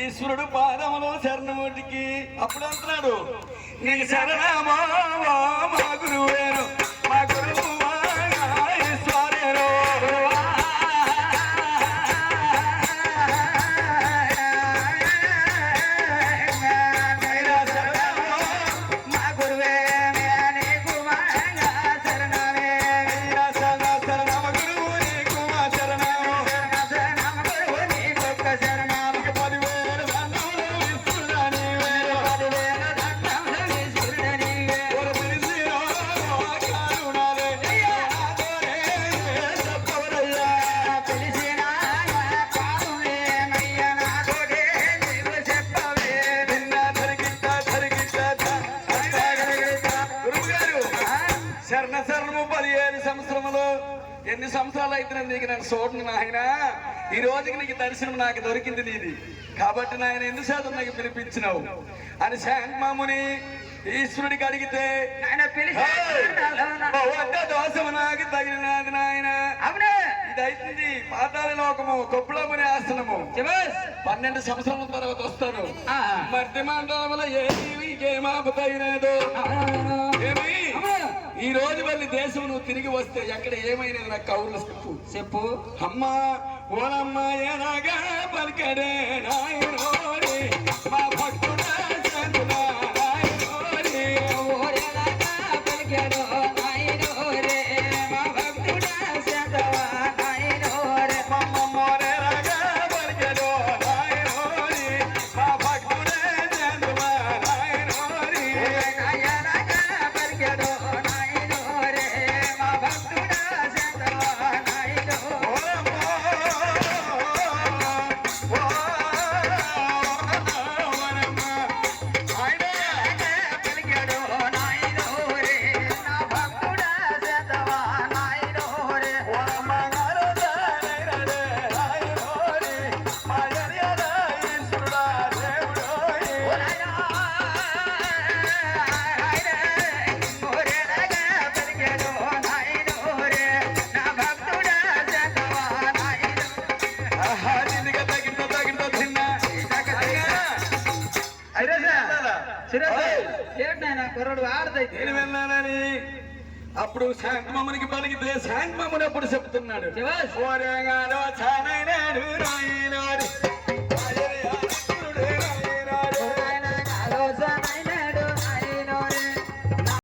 ఈశ్వరుడు పాదములో శరణముడికి అప్పుడు అంటున్నాడు నీకు శరణమా మా గురువేను మా గురువు ఈశ్వరేను ఎన్ని సంవత్సరాలు అయితే నీకు నాకు చూడండి నాయన ఈ రోజుకి నీకు దర్శనం నాకు దొరికింది నీది కాబట్టి నాయన ఎందుకు శాతం నాకు పిలిపించినావు అని శాంతమాముని ఈశ్వరుడికి అడిగితే దోషము నాకు తగిలినది నాయన ఇది అవుతుంది పాతాళ లోకము కొప్పులముని ఆసనము 12 సంవత్సరాల తర్వాత వస్తాను మధ్య మండలంలో ఏమాపుతైనదో ఏమి ఈ రోజు మళ్ళీ దేశం నువ్వు తిరిగి వస్తే ఎక్కడ ఏమైనది నాకు కౌరులు చెప్పు అమ్మా ఓనమ్మా ఎలాగా పలికడే నాయనోడి మా భక్తుడా అప్పుడు శాంతమ్మనికి పలికితే శాంతమ్మని అప్పుడు చెప్తున్నాడు